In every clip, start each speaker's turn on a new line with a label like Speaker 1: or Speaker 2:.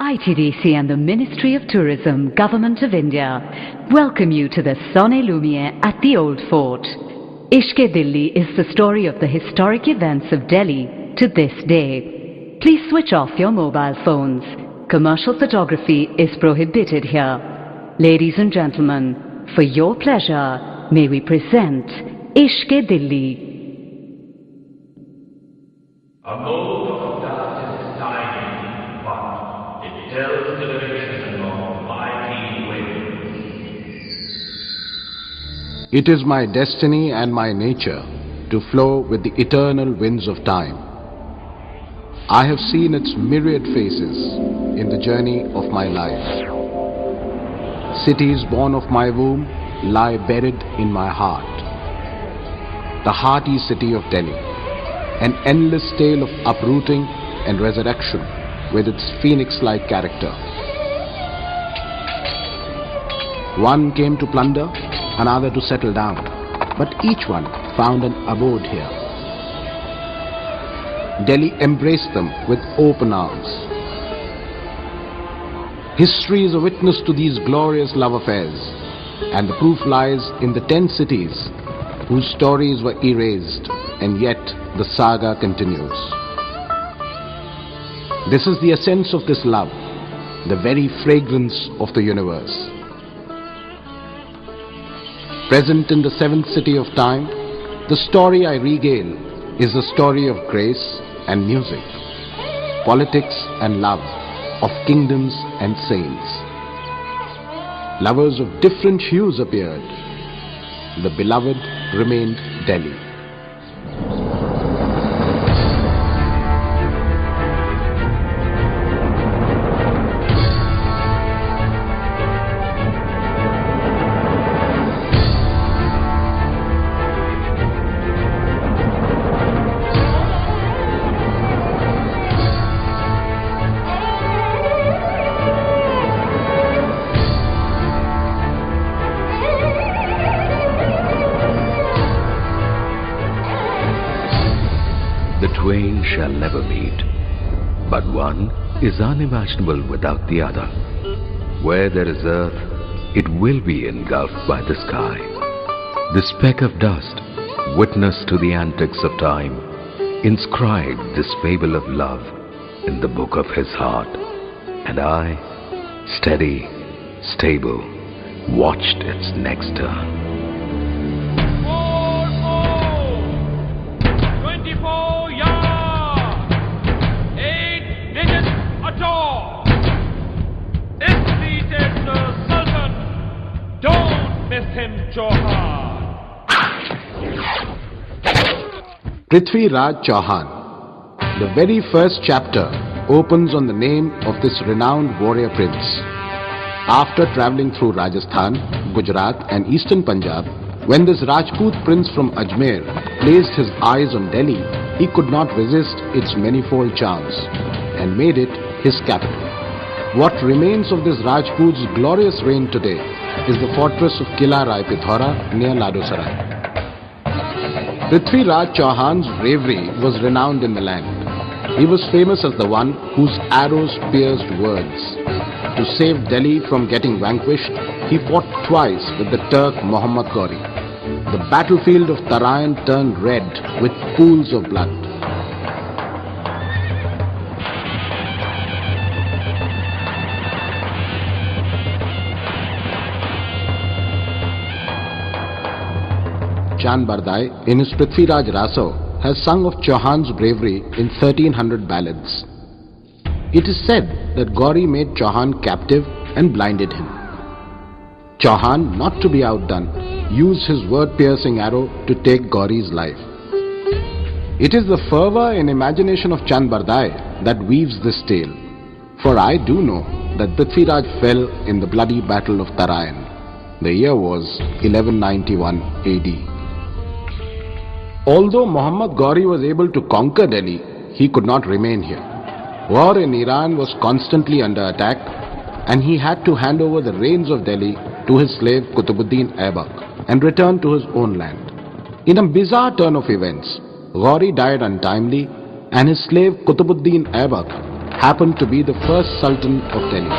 Speaker 1: ITDC and the Ministry of Tourism, Government of India, welcome you to the Sonne Lumiere at the Old Fort. Ishq-e Dilli is the story of the historic events of Delhi to this day. Please switch off your mobile phones. Commercial photography is prohibited here. Ladies and gentlemen, for your pleasure, may we present Ishq-e Dilli.
Speaker 2: A mode of dust is tiny, but it tells the direction of mighty winds.
Speaker 3: It is my destiny and my nature to flow with the eternal winds of time. I have seen its myriad faces in the journey of my life. Cities born of my womb lie buried in my heart. The hearty city of Delhi, an endless tale of uprooting and resurrection with its phoenix-like character. One came to plunder, another to settle down, but each one found an abode here. Delhi embraced them with open arms. History is a witness to these glorious love affairs, and the proof lies in the 10 cities whose stories were erased, and yet the saga continues. This is the essence of this love, the very fragrance of the universe. Present in the 7th city of time, the story I regale is the story of grace and music, politics and love, of kingdoms and saints. Lovers of different hues appeared. The beloved remained Delhi.
Speaker 4: The twain shall never meet, but one is unimaginable without the other. Where there is earth, it will be engulfed by the sky. The speck of dust, witness to the antics of time, inscribed this fable of love in the book of his heart. And I, steady, stable, watched its next turn.
Speaker 2: 24 yards, 8 digits a door. Is seated the Sultan. Don't miss him, Chauhan.
Speaker 3: Prithvi Raj Chauhan. The very first chapter opens on the name of this renowned warrior prince. After travelling through Rajasthan, Gujarat and eastern Punjab, when this Rajput prince from Ajmer placed his eyes on Delhi, he could not resist its manifold charms and made it his capital. What remains of this Rajput's glorious reign today is the fortress of Kila Rai Pithora near Ladosarai. Prithvi Raj Chauhan's bravery was renowned in the land. He was famous as the one whose arrows pierced words. To save Delhi from getting vanquished, he fought twice with the Turk Muhammad Ghori. The battlefield of Tarayan turned red with pools of blood. Chand Bardai, in his Prithvi Raj Raso, has sung of Chauhan's bravery in 1300 ballads. It is said that Ghori made Chauhan captive and blinded him. Chauhan, not to be outdone, used his word-piercing arrow to take Ghori's life. It is the fervour and imagination of Chand Bardai that weaves this tale, for I do know that Prithvi Raj fell in the bloody battle of Tarayan. The year was 1191 AD. Although Muhammad Ghori was able to conquer Delhi, he could not remain here. War in Iran was constantly under attack, and he had to hand over the reins of Delhi to his slave Qutubuddin Aibak and return to his own land. In a bizarre turn of events, Ghori died untimely and his slave Qutubuddin Aibak happened to be the first Sultan of Delhi.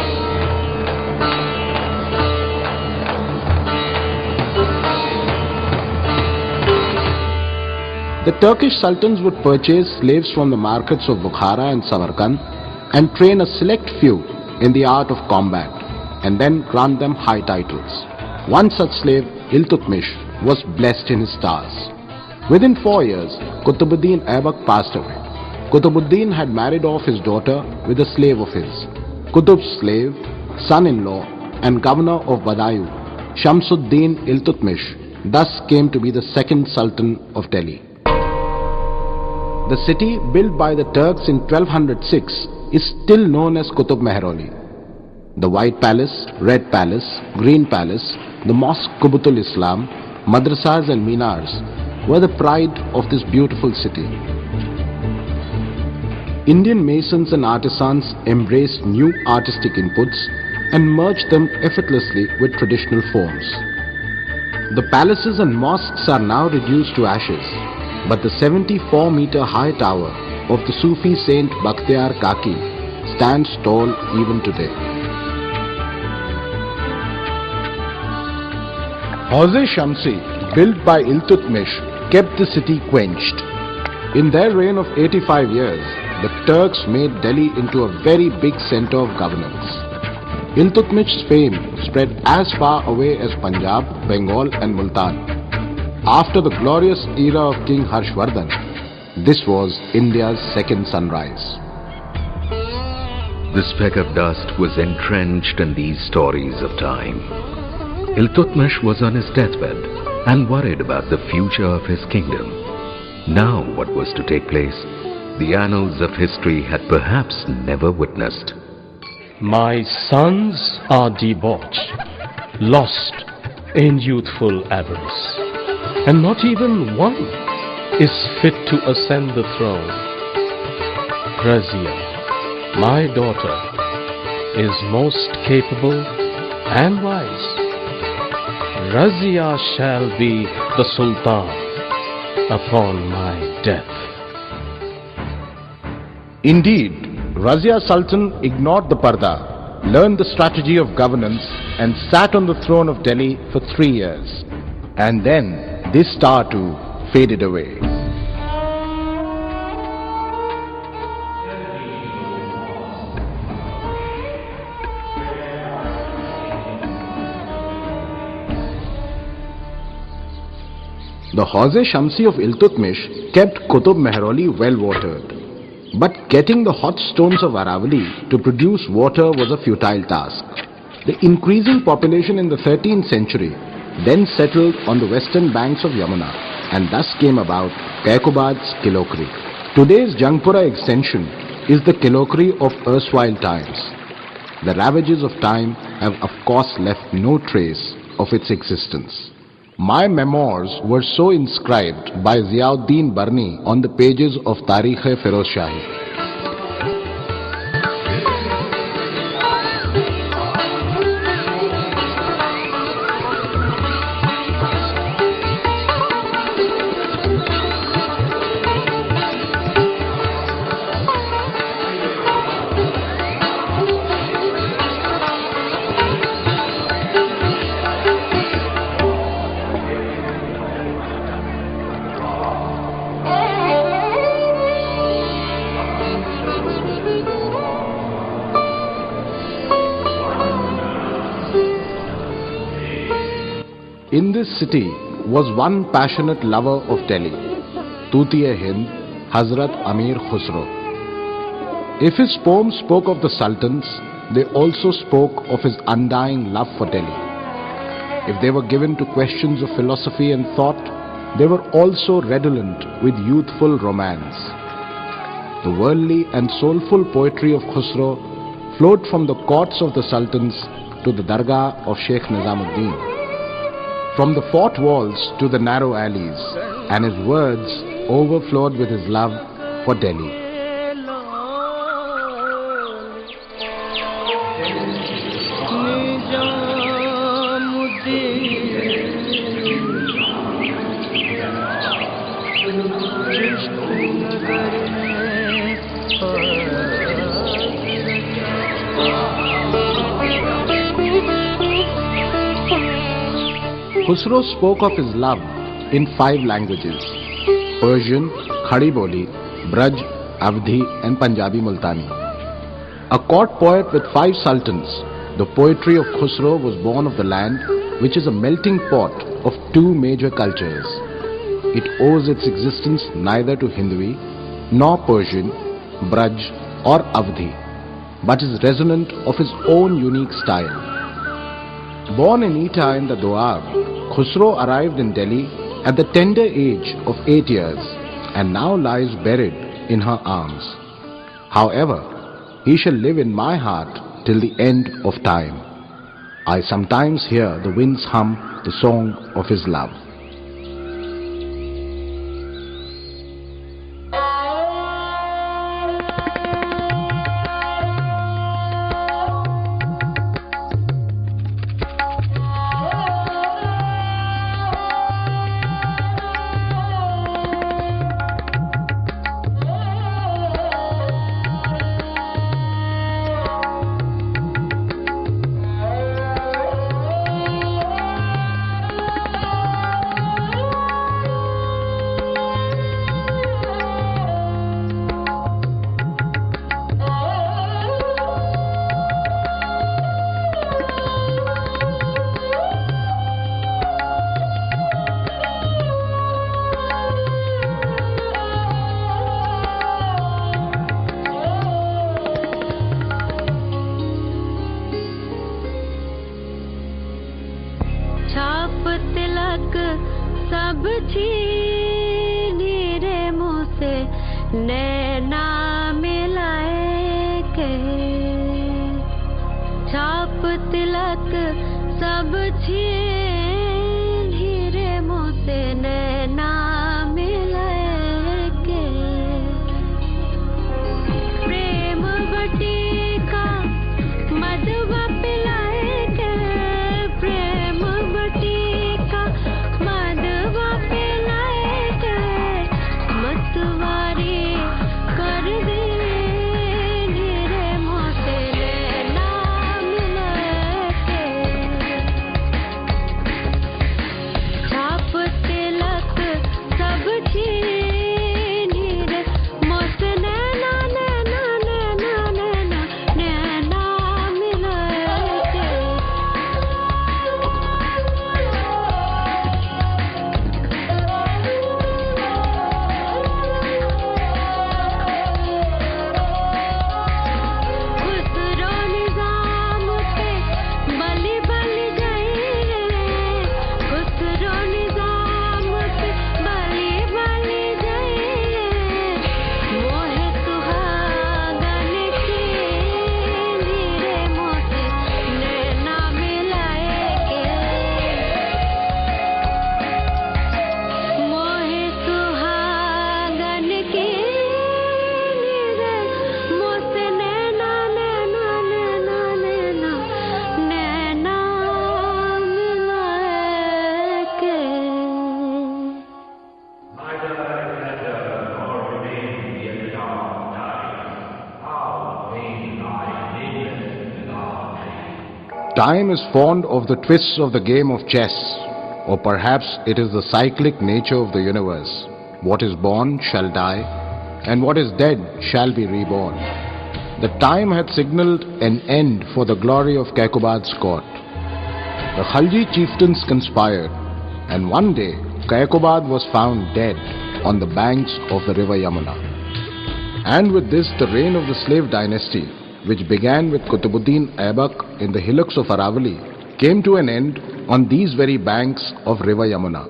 Speaker 3: The Turkish sultans would purchase slaves from the markets of Bukhara and Samarkand and train a select few in the art of combat and then grant them high titles. One such slave, Iltutmish, was blessed in his stars. Within 4 years, Qutbuddin Aibak passed away. Qutbuddin had married off his daughter with a slave of his. Qutb's slave, son-in-law and governor of Badayu, Shamsuddin Iltutmish, thus came to be the second Sultan of Delhi. The city, built by the Turks in 1206, is still known as Qutb Mehrauli. The White Palace, Red Palace, Green Palace, the Mosque Qubatul Islam, madrasas and minars were the pride of this beautiful city. Indian masons and artisans embraced new artistic inputs and merged them effortlessly with traditional forms. The palaces and mosques are now reduced to ashes, but the 74-meter high tower of the Sufi saint Bakhtiyar Kaki stands tall even today. Hauz-e Shamsi, built by Iltutmish, kept the city quenched. In their reign of 85 years, the Turks made Delhi into a very big center of governance. Iltutmish's fame spread as far away as Punjab, Bengal and Multan. After the glorious era of King Harshvardhan, this was India's second sunrise.
Speaker 4: The speck of dust was entrenched in these stories of time. Iltutmish was on his deathbed and worried about the future of his kingdom. Now what was to take place, the annals of history had perhaps never witnessed.
Speaker 5: My sons are debauched, lost in youthful avarice, and not even one is fit to ascend the throne. Razia, my daughter, is most capable and wise. Razia shall be the Sultan upon my death.
Speaker 3: Indeed, Razia Sultan ignored the Parda, learned the strategy of governance and sat on the throne of Delhi for 3 years. And then this star too faded away. The Hauz-e Shamsi of Iltutmish kept Qutb Mehrauli well watered. But getting the hot stones of Aravali to produce water was a futile task. The increasing population in the 13th century then settled on the western banks of Yamuna, and thus came about Kaikobad's Kilokri. Today's Jangpura extension is the Kilokri of erstwhile times. The ravages of time have of course left no trace of its existence. My memoirs were so inscribed by Ziauddin Barni on the pages of Tarikh-e-Firozshahi. In this city was one passionate lover of Delhi, Tutiye-Hind, Hazrat Amir Khusro. If his poems spoke of the sultans, they also spoke of his undying love for Delhi. If they were given to questions of philosophy and thought, they were also redolent with youthful romance. The worldly and soulful poetry of Khusro flowed from the courts of the sultans to the dargah of Sheikh Nizamuddin, from the fort walls to the narrow alleys, and his words overflowed with his love for Delhi. Khusro spoke of his love in 5 languages: Persian, Khadi Boli, Braj, Avdhi and Punjabi Multani. A court poet with 5 sultans, the poetry of Khusro was born of the land which is a melting pot of 2 major cultures. It owes its existence neither to Hindui nor Persian, Braj or Avdhi, but is resonant of his own unique style. Born in Etah in the Doab, Khusro arrived in Delhi at the tender age of 8 years and now lies buried in her arms. However, he shall live in my heart till the end of time. I sometimes hear the winds hum the song of his love.
Speaker 6: छाप तिलक सब छीनी रे मुँह से नैना मिलाए के। छाप तिलक सब छीनी रे मुँह से नैना मिलाए के। प्रेम बटिका मधुआ पिलाए के। प्रेम बटिका मधुआ पिलाए के। मतवारी कर दे रे मुँह से नैना मिलाए के। छाप तिलक सब छीनी रे मुँह से नैना नैना नैना नैना नैना मिलाए के। खुसरो निजाम पे बलि बलि गई रे। खुसरो निजाम पे बलि बलि गई रे। मोहे सुहागन की रे मुँह से नैना मिलाए के। मोहे सुहागन की रे मुँह से नैना नैना नैना नैना नैना मिलाए के।
Speaker 2: Neither enter nor remain in the dark night. How vain lie nameless without thee.
Speaker 3: Time is fond of the twists of the game of chess, or perhaps it is the cyclic nature of the universe. What is born shall die, and what is dead shall be reborn. The time had signaled an end for the glory of Kaikobad's court. The Khalji chieftains conspired, and one day Kaikobad was found dead on the banks of the river Yamuna. And with this, the reign of the slave dynasty, which began with Qutbuddin Aibak in the hillocks of Aravali, came to an end on these very banks of river Yamuna.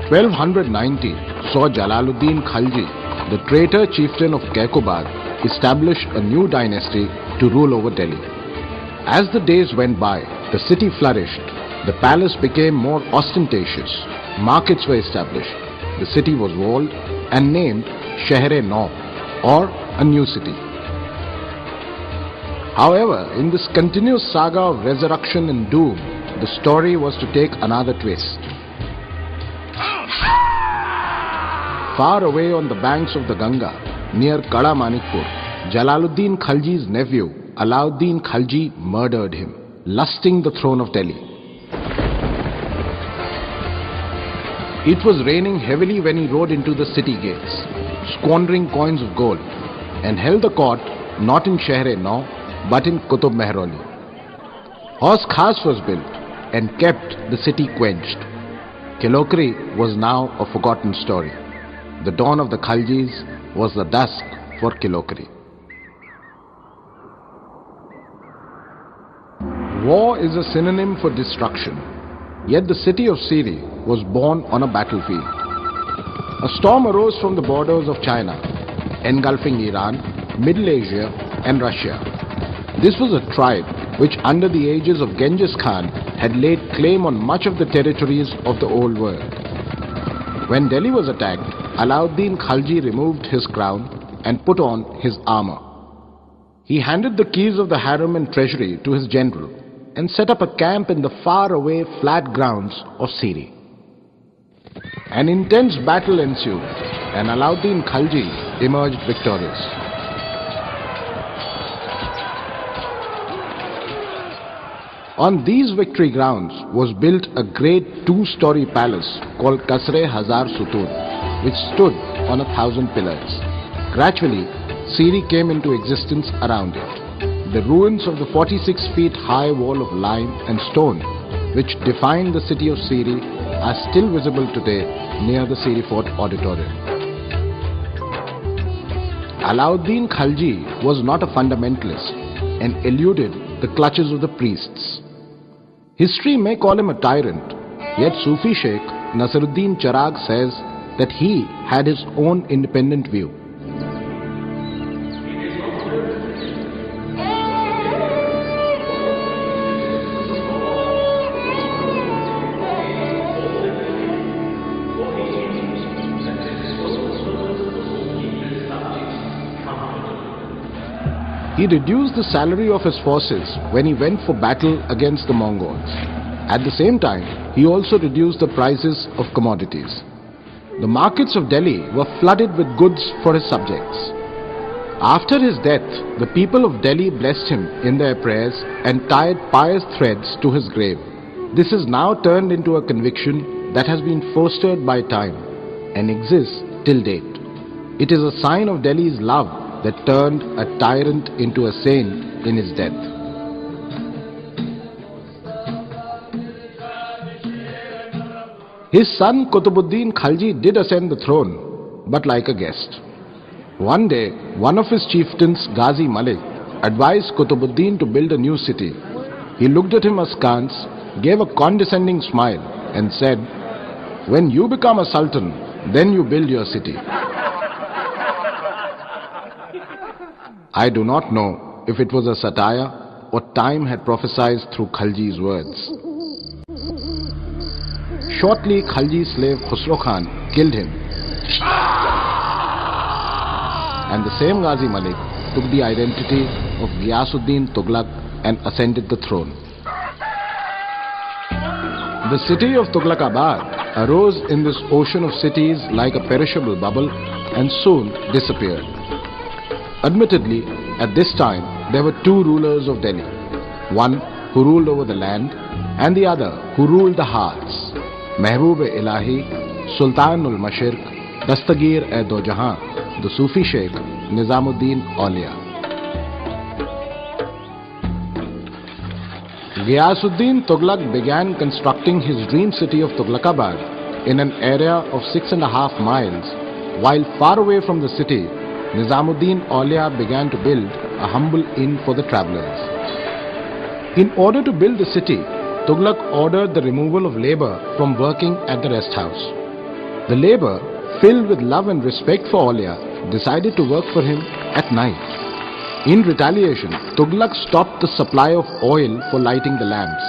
Speaker 3: 1290 saw Jalaluddin Khalji, the traitor chieftain of Kaikobad, establish a new dynasty to rule over Delhi. As the days went by, the city flourished, the palace became more ostentatious, markets were established, the city was walled and named Sheher-e-Nau, or a new city. However, in this continuous saga of resurrection and doom, the story was to take another twist. Far away on the banks of the Ganga, near Kada Manikpur, Jalaluddin Khalji's nephew, Alauddin Khalji, murdered him, lusting the throne of Delhi. It was raining heavily when he rode into the city gates, squandering coins of gold, and held the court not in Sheher-e-Nau but in Qutub Mehroli. Horse Khas was built and kept the city quenched. Kilokri was now a forgotten story. The dawn of the Khaljis was the dusk for Kilokri. War is a synonym for destruction, yet the city of Siri was born on a battlefield. A storm arose from the borders of China, engulfing Iran, Middle Asia and Russia. This was a tribe which under the aegis of Genghis Khan had laid claim on much of the territories of the old world. When Delhi was attacked, Alauddin Khalji removed his crown and put on his armor. He handed the keys of the harem and treasury to his general and set up a camp in the far-away flat grounds of Siri. An intense battle ensued and Alauddin Khalji emerged victorious. On these victory grounds was built a great two-story palace called Kasr-e-Hazar Sutun, which stood on 1,000 pillars. Gradually, Siri came into existence around it. The ruins of the 46 feet high wall of lime and stone which defined the city of Siri are still visible today near the Siri Fort Auditorium. Alauddin Khalji was not a fundamentalist and eluded the clutches of the priests. History may call him a tyrant, yet Sufi Sheikh Nasruddin Charag says that he had his own independent view. He reduced the salary of his forces when he went for battle against the Mongols. At the same time, he also reduced the prices of commodities. The markets of Delhi were flooded with goods for his subjects. After his death, the people of Delhi blessed him in their prayers and tied pious threads to his grave. This is now turned into a conviction that has been fostered by time and exists till date. It is a sign of Delhi's love that turned a tyrant into a saint in his death. His son Qutubuddin Khalji did ascend the throne, but like a guest. One day, one of his chieftains, Ghazi Malik, advised Qutubuddin to build a new city. He looked at him askance, gave a condescending smile and said, "When you become a sultan, then you build your city." I do not know if it was a satire or time had prophesied through Khalji's words. Shortly, Khalji's slave Khusro Khan killed him. And the same Ghazi Malik took the identity of Ghiyasuddin Tughlaq and ascended the throne. The city of Tughlaqabad arose in this ocean of cities like a perishable bubble and soon disappeared. Admittedly, at this time, there were two rulers of Delhi. One who ruled over the land and the other who ruled the hearts. Mehboob-e-Ilahi, Sultan-ul-Mashriq, Dastagir-e-Do-Jahan, the Sufi Sheikh Nizamuddin Aulia. Ghiyasuddin Tughlaq began constructing his dream city of Tughlaqabad in an area of 6.5 miles, while far away from the city, Nizamuddin Aulia began to build a humble inn for the travelers. In order to build the city, Tughlaq ordered the removal of labor from working at the rest house. The labor, filled with love and respect for Aulia, decided to work for him at night. In retaliation, Tughlaq stopped the supply of oil for lighting the lamps.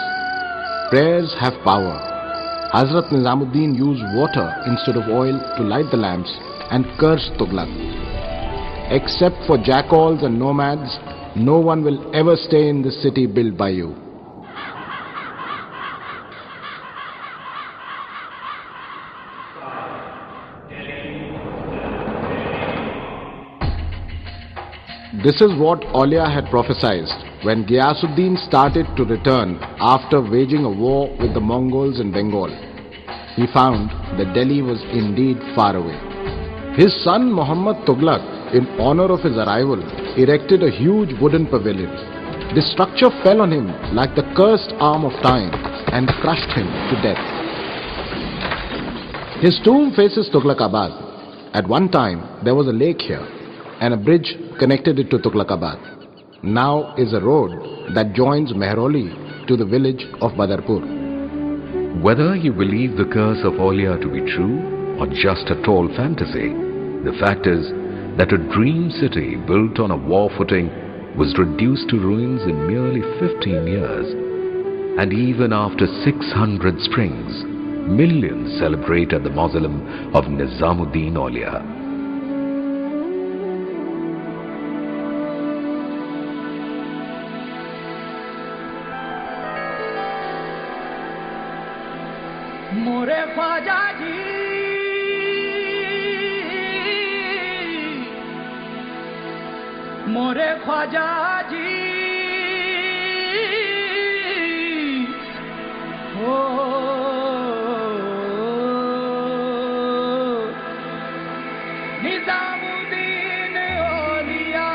Speaker 3: Prayers have power. Hazrat Nizamuddin used water instead of oil to light the lamps and cursed Tughlaq. Except for jackals and nomads, no one will ever stay in this city built by you. This is what Aulia had prophesied when Ghiyasuddin started to return after waging a war with the Mongols in Bengal. he found that Delhi was indeed far away. His son Muhammad Tughlaq, in honor of his arrival, erected a huge wooden pavilion. The structure fell on him like the cursed arm of time and crushed him to death. His tomb faces Tughlaqabad. At one time, there was a lake here, and a bridge connected it to Tughlaqabad. Now is a road that joins Mehrauli to the village of Badarpur.
Speaker 4: Whether you believe the curse of Aulia to be true or just a tall fantasy, the fact is that a dream city built on a war footing was reduced to ruins in merely 15 years. And even after 600 springs, millions celebrate at the mausoleum of Nizamuddin Aulia.
Speaker 7: मोरे ख्वाजा जी मोरे ख्वाजा जी हो निजामुद्दीन औलिया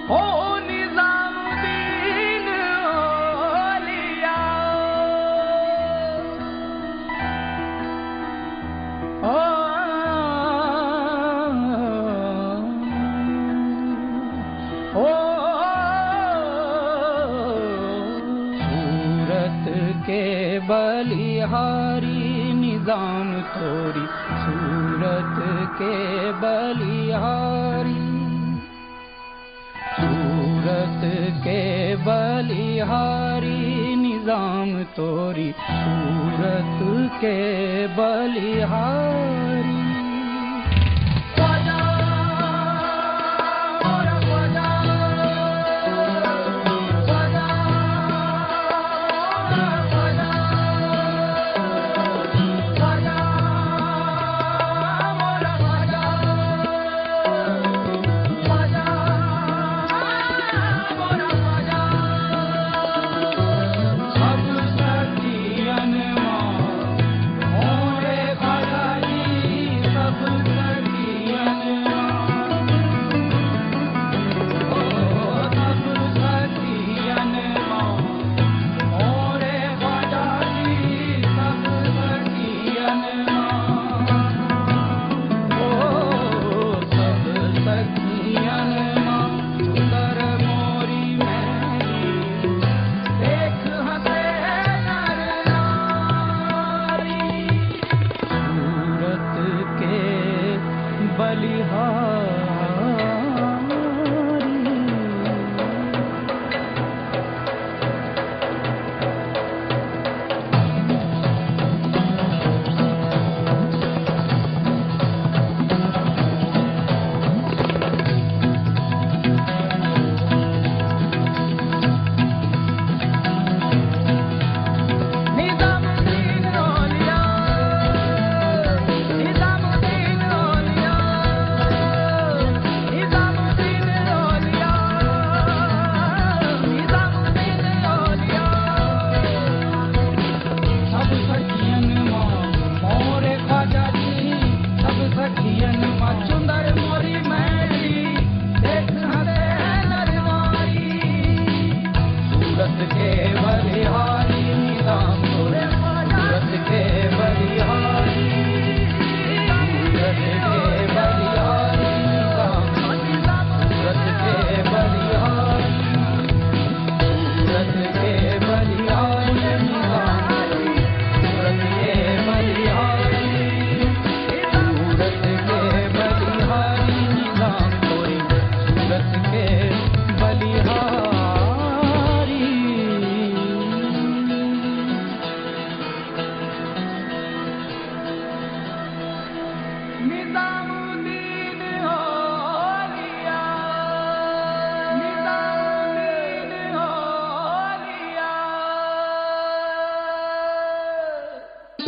Speaker 7: हो निजामुद्दीन औलिया सूरत के बलिहारी निजाम थोड़ी सूरत के बलिहारी सूरत के बलिहारी निजाम तोरी सूरत के बलिहारी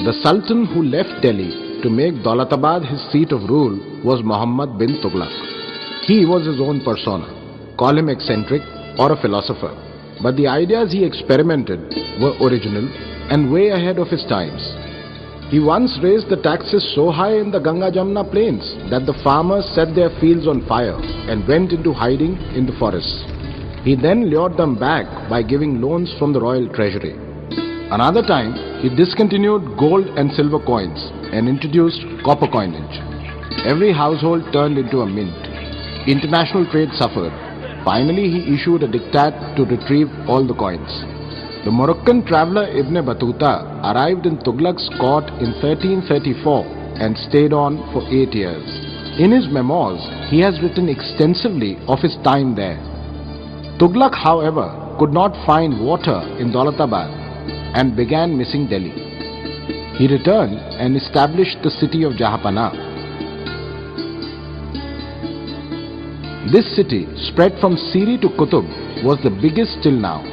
Speaker 3: The Sultan who left Delhi to make Daulatabad his seat of rule was Muhammad bin Tughlaq. He was his own persona. Call him eccentric or a philosopher. But the ideas he experimented were original, and way ahead of his times. He once raised the taxes so high in the Ganga-Jamna plains that the farmers set their fields on fire and went into hiding in the forests. He then lured them back by giving loans from the royal treasury. Another time, he discontinued gold and silver coins and introduced copper coinage. Every household turned into a mint. International trade suffered. Finally, he issued a diktat to retrieve all the coins. The Moroccan traveller Ibn Battuta arrived in Tughlaq's court in 1334 and stayed on for 8 years. In his memoirs, he has written extensively of his time there. Tughlaq, however, could not find water in Daulatabad and began missing Delhi. He returned and established the city of Jahanpana. This city, spread from Siri to Qutub, was the biggest till now.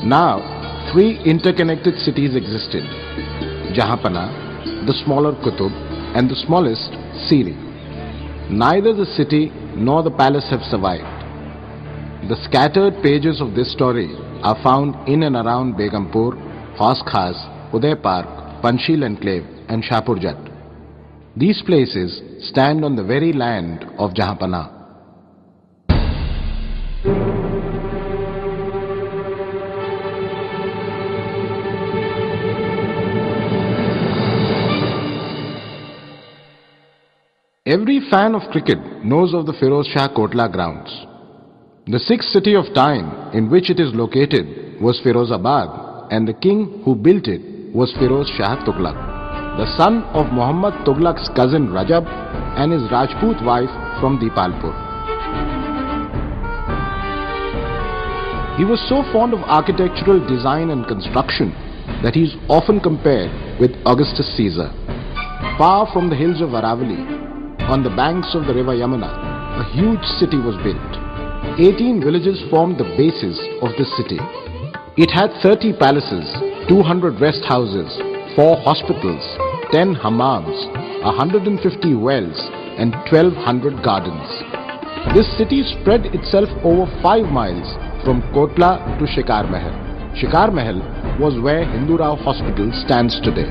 Speaker 3: Now, 3 interconnected cities existed: Jahanpana, the smaller Qutub, and the smallest, Siri. Neither the city nor the palace have survived. The scattered pages of this story are found in and around Begumpur, Haus Khas, Uday Park, Panchsheel Enclave, and Shahpur Jat. These places stand on the very land of Jahanpana. Every fan of cricket knows of the Firoz Shah Kotla grounds. The 6th city of time in which it is located was Firozabad, and the king who built it was Firoz Shah Tughlaq, the son of Muhammad Tughlaq's cousin Rajab and his Rajput wife from Dipalpur. He was so fond of architectural design and construction that he is often compared with Augustus Caesar. Far from the hills of Aravalli, on the banks of the river Yamuna, a huge city was built. 18 villages formed the basis of this city. It had 30 palaces, 200 rest houses, 4 hospitals, 10 hammams, 150 wells, and 1200 gardens. This city spread itself over 5 miles from Kotla to Shikar Mahal. Shikar Mahal was where Hindu Rao Hospital stands today.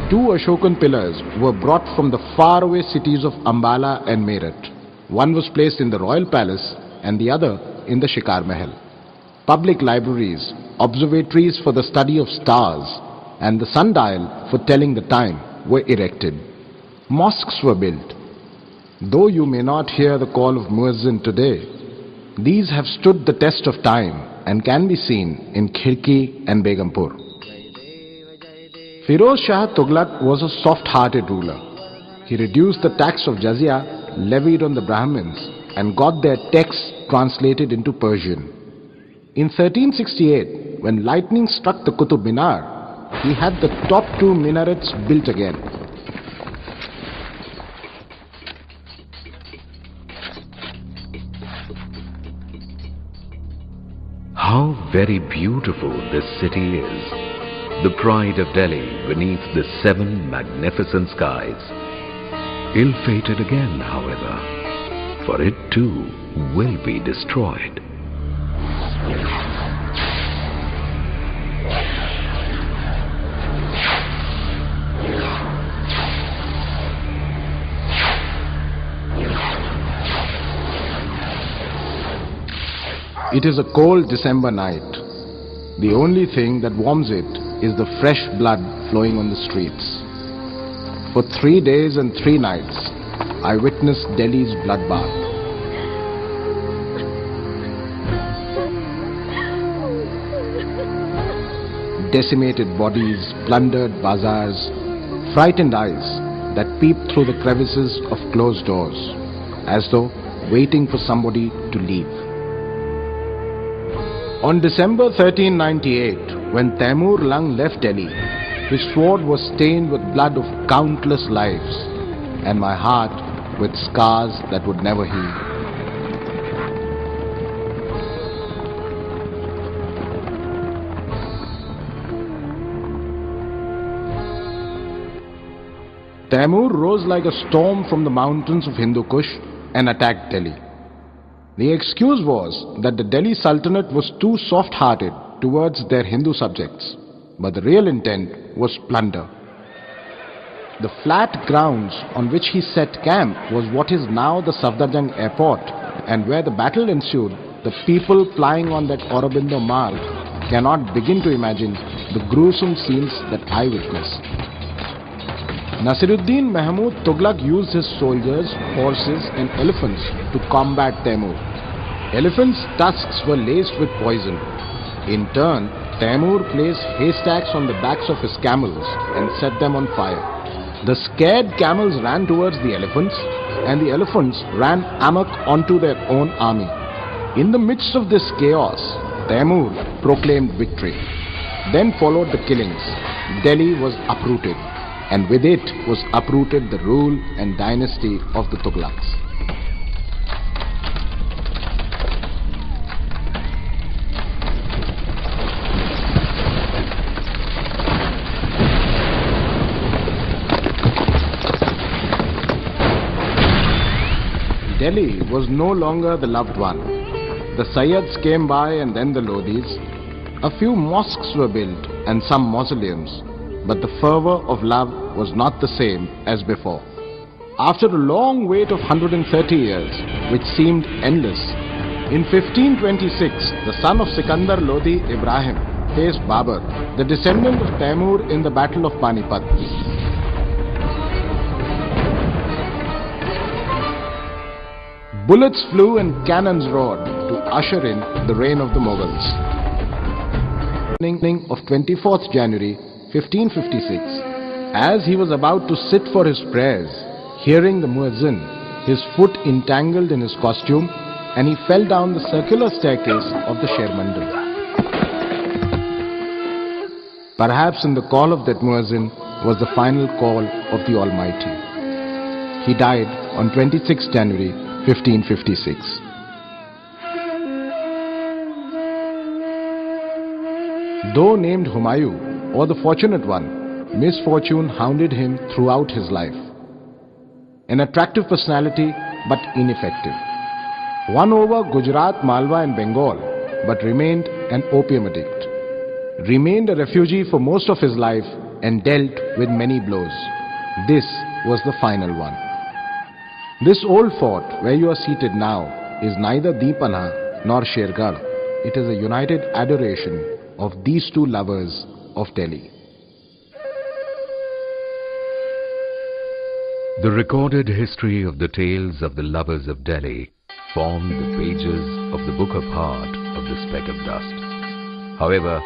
Speaker 3: Two Ashokan pillars were brought from the faraway cities of Ambala and Meerut. One was placed in the royal palace and the other in the Shikar Mahal. Public libraries, observatories for the study of stars, and the sundial for telling the time were erected. Mosques were built. Though you may not hear the call of Muezzin today, these have stood the test of time and can be seen in Khirki and Begumpur. Firoz Shah Tughlaq was a soft-hearted ruler. He reduced the tax of jizya levied on the Brahmins and got their texts translated into Persian. In 1368, when lightning struck the Qutub Minar, he had the top 2 minarets built again.
Speaker 4: How very beautiful this city is. The pride of Delhi beneath the 7 magnificent skies. Ill-fated again, however, for it too will be destroyed.
Speaker 3: It is a cold December night. The only thing that warms it is the fresh blood flowing on the streets. For 3 days and 3 nights, I witnessed Delhi's bloodbath. Decimated bodies, plundered bazaars, frightened eyes that peeped through the crevices of closed doors, as though waiting for somebody to leave. On December 1398, when Taimur Lung left Delhi, his sword was stained with blood of countless lives, and my heart with scars that would never heal. Taimur rose like a storm from the mountains of Hindu Kush and attacked Delhi. The excuse was that the Delhi Sultanate was too soft-hearted towards their Hindu subjects, but the real intent was plunder. The flat grounds on which he set camp was what is now the Safdarjung airport, and where the battle ensued, the people plying on that Aurobindo Marg cannot begin to imagine the gruesome scenes that I witnessed. Nasiruddin Mahmud Tughlaq used his soldiers, horses and elephants to combat Taimur. Elephants' tusks were laced with poison. In turn, Taimur placed haystacks on the backs of his camels and set them on fire. The scared camels ran towards the elephants, and the elephants ran amok onto their own army. In the midst of this chaos, Taimur proclaimed victory. Then followed the killings. Delhi was uprooted, and with it was uprooted the rule and dynasty of the Tughlaqs. Delhi was no longer the loved one. The Sayyids came by and then the Lodhis. A few mosques were built and some mausoleums, but the fervor of love was not the same as before. After a long wait of 130 years, which seemed endless, in 1526, the son of Sikandar Lodhi Ibrahim faced Babur, the descendant of Taimur, in the Battle of Panipat. Bullets flew and cannons roared to usher in the reign of the Mughals. Evening of 24th January 1556, as he was about to sit for his prayers, hearing the muezzin, his foot entangled in his costume, and he fell down the circular staircase of the Sher Mandal. Perhaps in the call of that muezzin was the final call of the Almighty. He died on 26 January 1556. Though named Humayun, or the Fortunate One, misfortune hounded him throughout his life. An attractive personality, but ineffective. Won over Gujarat, Malwa and Bengal, but remained an opium addict. Remained a refugee for most of his life and dealt with many blows. This was the final one. This old fort where you are seated now is neither Deepana nor Shergarh. It is a united adoration of these two lovers of Delhi.
Speaker 4: The recorded history of the tales of the lovers of Delhi formed the pages of the Book of Heart of the Speck of Dust. However,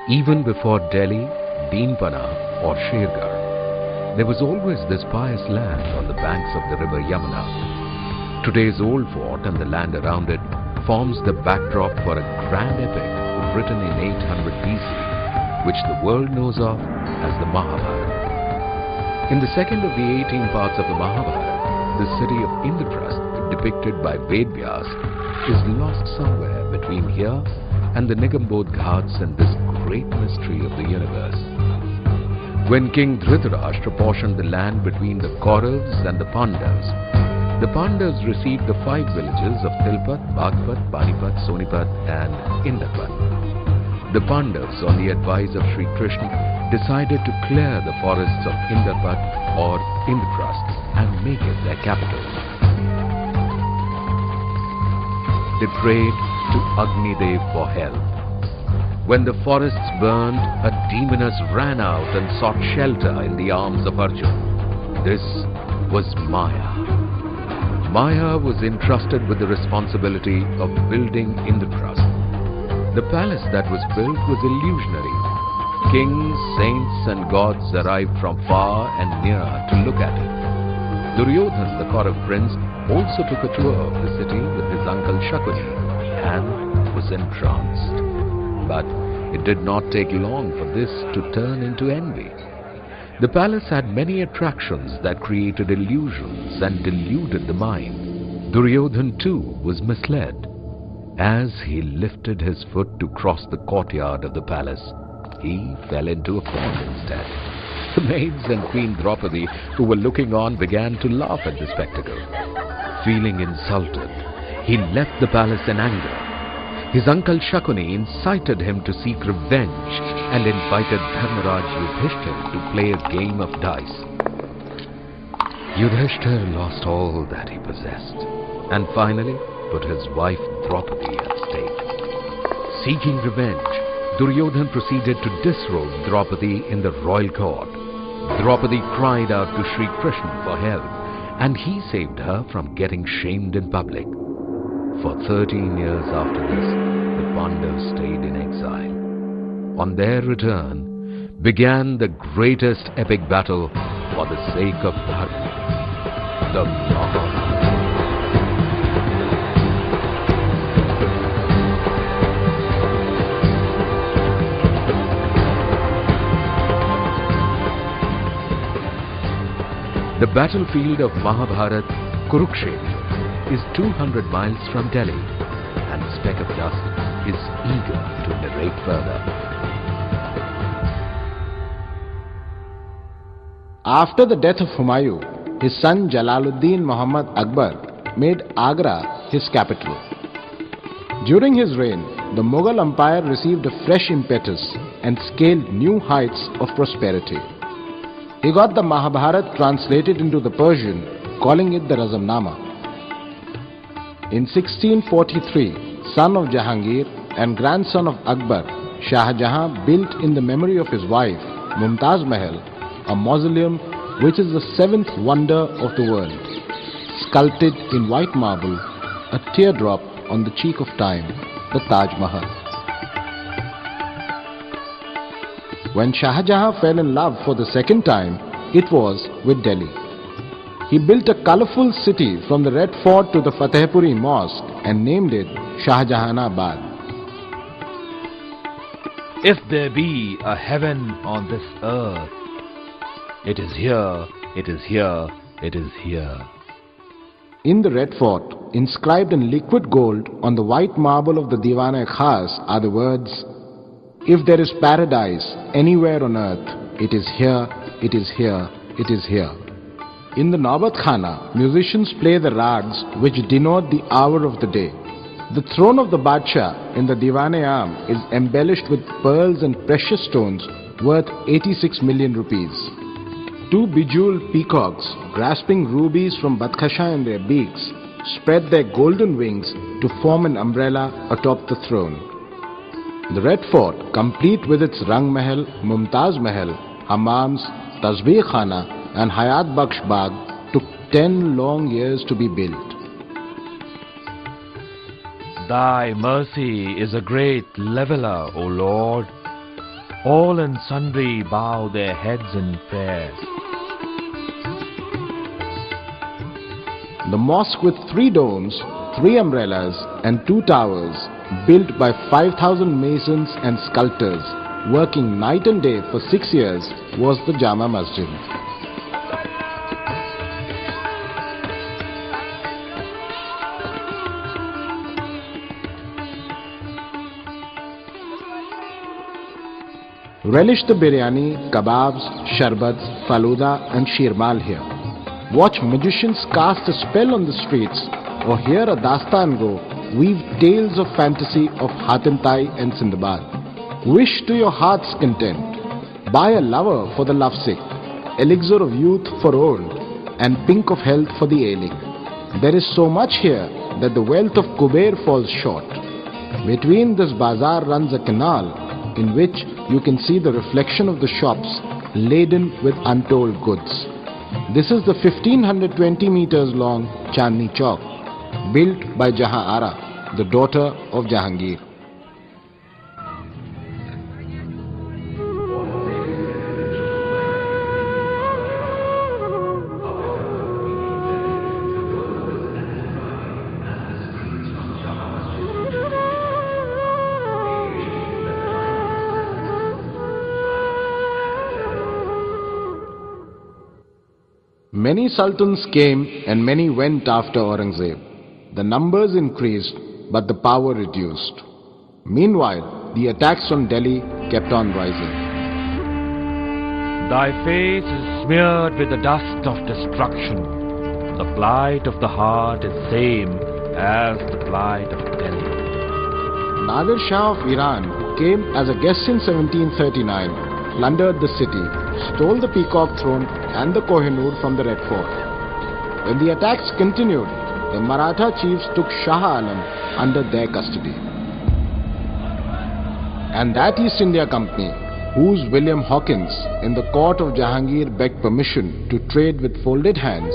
Speaker 4: even before Delhi, Deepana or Shergarh, there was always this pious land on the banks of the river Yamuna. Today's old fort and the land around it forms the backdrop for a grand epic written in 800 BC, which the world knows of as the Mahabharata. In the second of the 18 parts of the Mahabharata, the city of Indraprastha, depicted by Ved Vyas, is lost somewhere between here and the Nigambodh Ghats and this great mystery of the universe. When King Dhritarashtra portioned the land between the Kauravas and the Pandavas received the 5 villages of Tilpat, Bagpat, Panipat, Sonipat and Indrapat. The Pandavas, on the advice of Sri Krishna, decided to clear the forests of Indrapat or Indraprastha and make it their capital. They prayed to Agni Dev for help. When the forests burned, a demoness ran out and sought shelter in the arms of Arjuna. This was Maya. Maya was entrusted with the responsibility of building Indraprastha. The palace that was built was illusionary. Kings, saints and gods arrived from far and near to look at it. Duryodhan, the Kaurav prince, also took a tour of the city with his uncle Shakuni and was entranced. But it did not take long for this to turn into envy. The palace had many attractions that created illusions and deluded the mind. Duryodhan too was misled. As he lifted his foot to cross the courtyard of the palace, he fell into a pond instead. The maids and Queen Draupadi, who were looking on, began to laugh at the spectacle. Feeling insulted, he left the palace in anger. His uncle Shakuni incited him to seek revenge and invited Dharmaraj Yudhishthir to play a game of dice. Yudhishthir lost all that he possessed and finally put his wife Draupadi at stake. Seeking revenge, Duryodhan proceeded to disrobe Draupadi in the royal court. Draupadi cried out to Sri Krishna for help, and he saved her from getting shamed in public. For 13 years after this, the Pandavas stayed in exile. On their return, began the greatest epic battle for the sake of Dharma, the Mahabharata. The battlefield of Mahabharat, Kurukshetra, is 200 miles from Delhi, and the speck of dust is eager to narrate further.
Speaker 3: After the death of Humayun, his son Jalaluddin Muhammad Akbar made Agra his capital. During his reign, the Mughal Empire received a fresh impetus and scaled new heights of prosperity. He got the Mahabharata translated into the Persian, calling it the Razamnama. In 1643, son of Jahangir and grandson of Akbar, Shah Jahan built in the memory of his wife, Mumtaz Mahal, a mausoleum which is the seventh wonder of the world. Sculpted in white marble, a teardrop on the cheek of time, the Taj Mahal. When Shah Jahan fell in love for the second time, it was with Delhi. He built a colourful city from the Red Fort to the Fatehpuri Mosque and named it Shah Jahanabad.
Speaker 8: If there be a heaven on this earth, it is here, it is here, it is here.
Speaker 3: In the Red Fort, inscribed in liquid gold on the white marble of the Diwan-e-Khas are the words, "If there is paradise anywhere on earth, it is here, it is here, it is here." In the Naubat Khana, musicians play the rags which denote the hour of the day. The throne of the Badshah in the Diwan-e-Am is embellished with pearls and precious stones worth 86 million rupees. Two bejeweled peacocks, grasping rubies from Badkhasha in their beaks, spread their golden wings to form an umbrella atop the throne. The Red Fort, complete with its Rang Mahal, Mumtaz Mahal, Hammams, Tasbih Khana and Hayat Bakhsh Bagh, took 10 long years to be built.
Speaker 8: Thy mercy is a great leveler, O Lord. All and sundry bow their heads in prayer.
Speaker 3: The mosque with 3 domes, 3 umbrellas and 2 towers, built by 5,000 masons and sculptors, working night and day for 6 years, was the Jama Masjid. Relish the biryani, kebabs, sharbats, faluda and shirmal here. Watch magicians cast a spell on the streets or hear a dastan go weave tales of fantasy of Hatim Tai and Sindbad. Wish to your heart's content. Buy a lover for the lovesick, elixir of youth for old, and pink of health for the ailing. There is so much here that the wealth of Kuber falls short. Between this bazaar runs a canal in which you can see the reflection of the shops laden with untold goods. This is the 1520 meters long Chandni Chowk, built by Jahan Ara, the daughter of Jahangir. Many sultans came and many went after Aurangzeb. The numbers increased, but the power reduced. Meanwhile, the attacks on Delhi kept on rising.
Speaker 8: Thy face is smeared with the dust of destruction. The plight of the heart is same as the plight of Delhi.
Speaker 3: Nadir Shah of Iran, who came as a guest in 1739, plundered the city, stole the Peacock Throne and the Kohinoor from the Red Fort. When the attacks continued, the Maratha chiefs took Shah Alam under their custody. And that East India Company, whose William Hawkins in the court of Jahangir begged permission to trade with folded hands,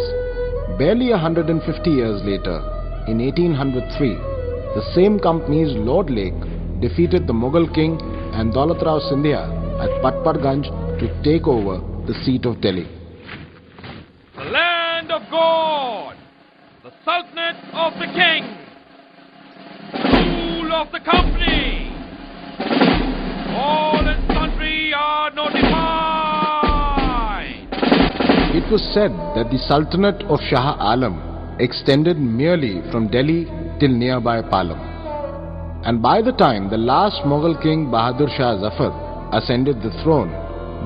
Speaker 3: barely 150 years later, in 1803, the same company's Lord Lake defeated the Mughal king and Daulat Rao Sindhia at Patparganj to take over the seat of Delhi.
Speaker 8: The land of God, the Sultanate of the King, rule of the company, all and sundry are notified.
Speaker 3: It was said that the Sultanate of Shah Alam extended merely from Delhi till nearby Palam. And by the time the last Mughal king Bahadur Shah Zafar ascended the throne,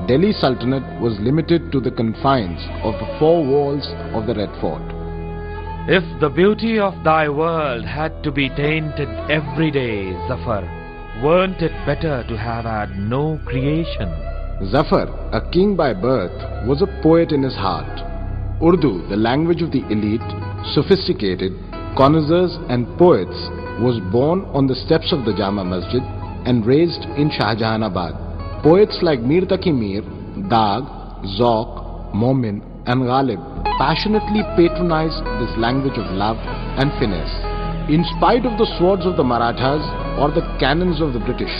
Speaker 3: Delhi Sultanate was limited to the confines of the four walls of the Red Fort.
Speaker 8: If the beauty of thy world had to be tainted every day, Zafar, weren't it better to have had no creation?
Speaker 3: Zafar, a king by birth, was a poet in his heart. Urdu, the language of the elite, sophisticated, connoisseurs and poets, was born on the steps of the Jama Masjid and raised in Shahjahanabad. Poets like Mir Taqi Mir, Daag, Zauq, Momin and Ghalib passionately patronized this language of love and finesse. In spite of the swords of the Marathas or the cannons of the British,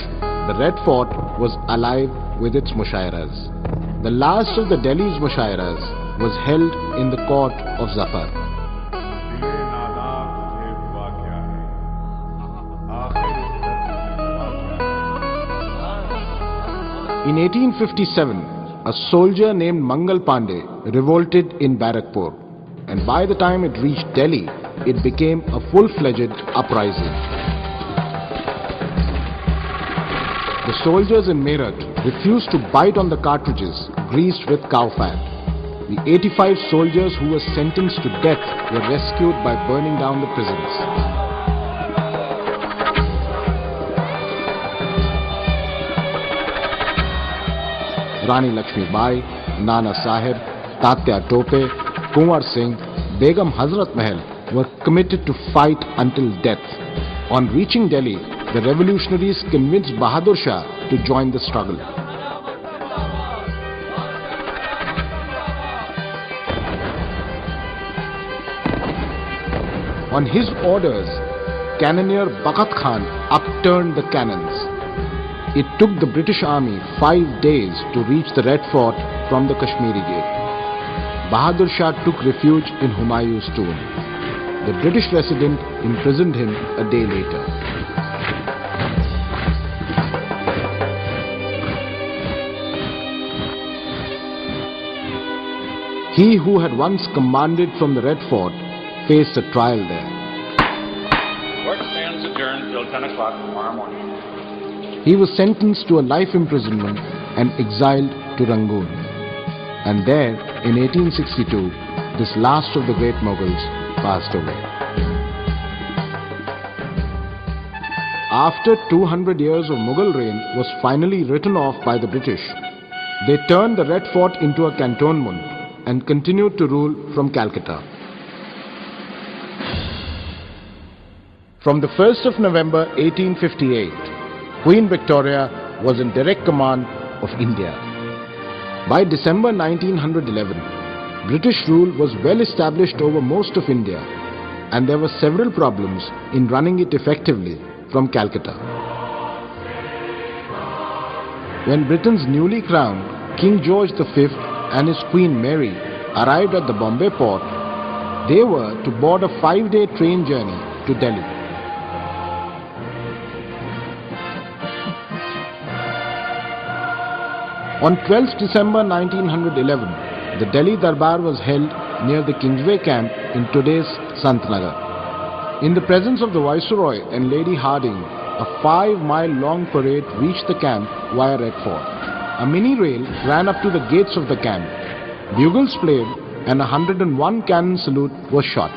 Speaker 3: the Red Fort was alive with its mushairas. The last of the Delhi's mushairas was held in the court of Zafar. In 1857, a soldier named Mangal Pandey revolted in Barakpur, and by the time it reached Delhi, it became a full-fledged uprising. The soldiers in Meerut refused to bite on the cartridges greased with cow fat. The 85 soldiers who were sentenced to death were rescued by burning down the prisons. Rani Lakshmi Bai, Nana Sahib, Tatya Tope, Kunwar Singh, Begum Hazrat Mahal were committed to fight until death. On reaching Delhi, the revolutionaries convinced Bahadur Shah to join the struggle. On his orders, cannoneer Bakat Khan upturned the cannons. It took the British army 5 days to reach the Red Fort from the Kashmiri Gate. Bahadur Shah took refuge in Humayun's tomb. The British resident imprisoned him a day later. He who had once commanded from the Red Fort faced a trial there.
Speaker 9: Court stands adjourned till 10 o'clock tomorrow morning.
Speaker 3: He was sentenced to a life imprisonment and exiled to Rangoon. And there, in 1862, this last of the great Mughals passed away. After 200 years of Mughal reign was finally written off by the British, they turned the Red Fort into a cantonment and continued to rule from Calcutta. From the 1st of November 1858, Queen Victoria was in direct command of India. By December 1911, British rule was well established over most of India, and there were several problems in running it effectively from Calcutta. When Britain's newly crowned King George V and his Queen Mary arrived at the Bombay port, they were to board a 5-day train journey to Delhi. On 12th December 1911, the Delhi Darbar was held near the Kingsway camp in today's Santnagar. In the presence of the Viceroy and Lady Hardinge, a 5-mile-long parade reached the camp via Red Fort. A mini rail ran up to the gates of the camp. Bugles played and a 101 cannon salute was shot.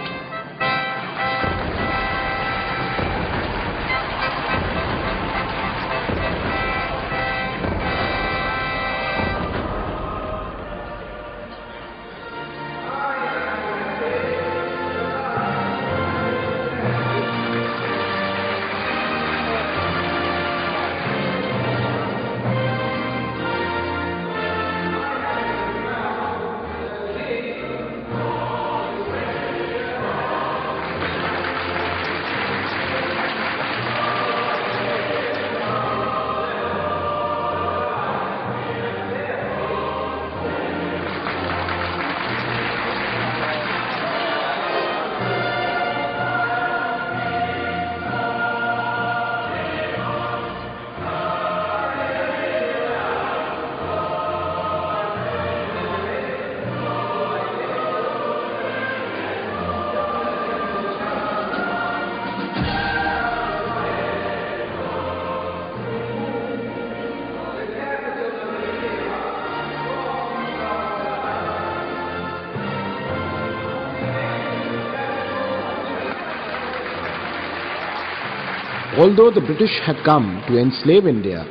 Speaker 3: Although the British had come to enslave India,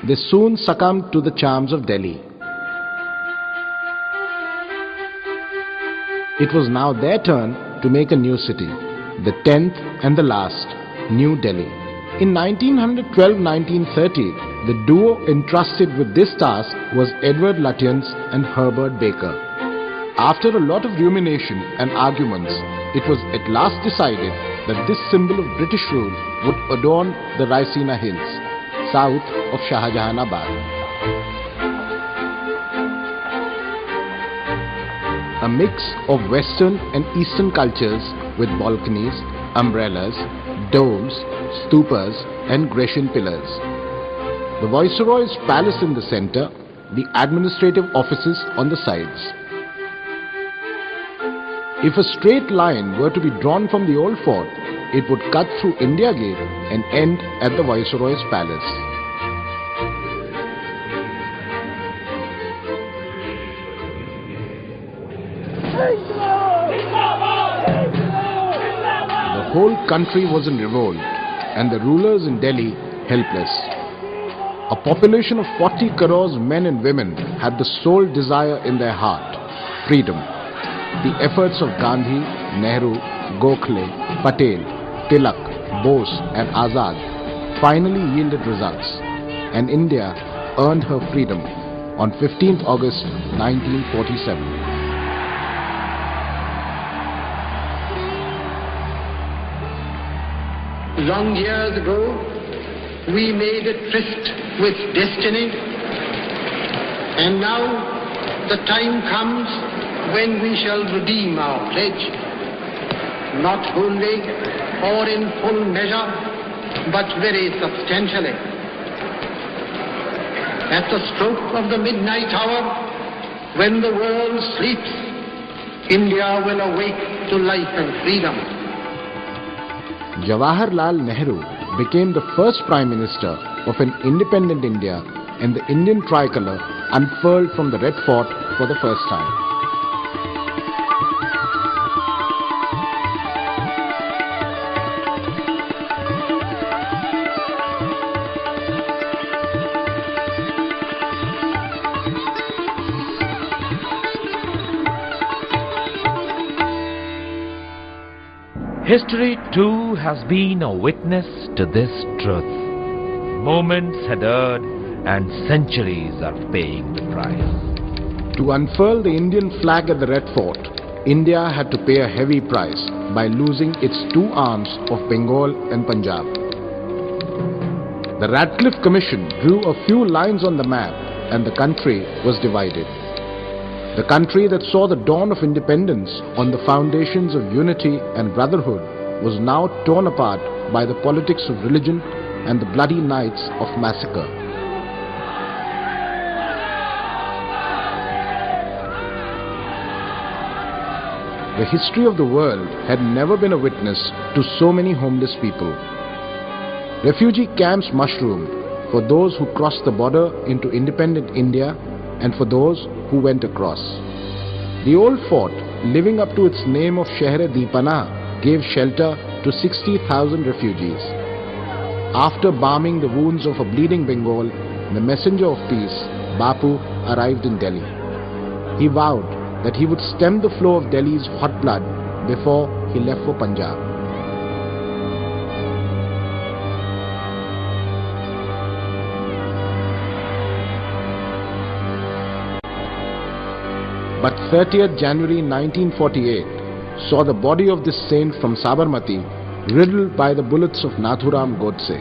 Speaker 3: they soon succumbed to the charms of Delhi. It was now their turn to make a new city, the 10th and the last, New Delhi. In 1912-1930, the duo entrusted with this task was Edward Lutyens and Herbert Baker. After a lot of rumination and arguments, it was at last decided that this symbol of British rule would adorn the Raisina Hills, south of Shahjahanabad. A mix of Western and Eastern cultures with balconies, umbrellas, domes, stupas and Grecian pillars. The Viceroy's palace in the center, the administrative offices on the sides. If a straight line were to be drawn from the old fort, it would cut through India Gate and end at the Viceroy's palace. The whole country was in revolt and the rulers in Delhi helpless. A population of 40 crores men and women had the sole desire in their heart, freedom. The efforts of Gandhi, Nehru, Gokhale, Patel, Tilak, Bose and Azad finally yielded results, and India earned her freedom on 15th August 1947.
Speaker 10: Long years ago, we made a tryst with destiny, and now the time comes when we shall redeem our pledge, not wholly or in full measure, but very substantially. At the stroke of the midnight hour, when the world sleeps, India will awake to life and freedom.
Speaker 3: Jawaharlal Nehru became the first Prime Minister of an independent India, and the Indian tricolour unfurled from the Red Fort for the first time.
Speaker 8: History too has been a witness to this truth. Moments had erred and centuries are paying the price.
Speaker 3: To unfurl the Indian flag at the Red Fort, India had to pay a heavy price by losing its two arms of Bengal and Punjab. The Radcliffe Commission drew a few lines on the map and the country was divided. The country that saw the dawn of independence on the foundations of unity and brotherhood was now torn apart by the politics of religion and the bloody nights of massacre. the history of the world had never been a witness to so many homeless people. Refugee camps mushroomed for those who crossed the border into independent India and for those who went across. The old fort, living up to its name of Sheher-e-Deepanah, gave shelter to 60,000 refugees. After balming the wounds of a bleeding Bengal, the messenger of peace, Bapu, arrived in Delhi. He vowed that he would stem the flow of Delhi's hot blood before he left for Punjab. But 30th January 1948 saw the body of this saint from Sabarmati riddled by the bullets of Nathuram Godse.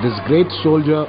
Speaker 3: This great soldier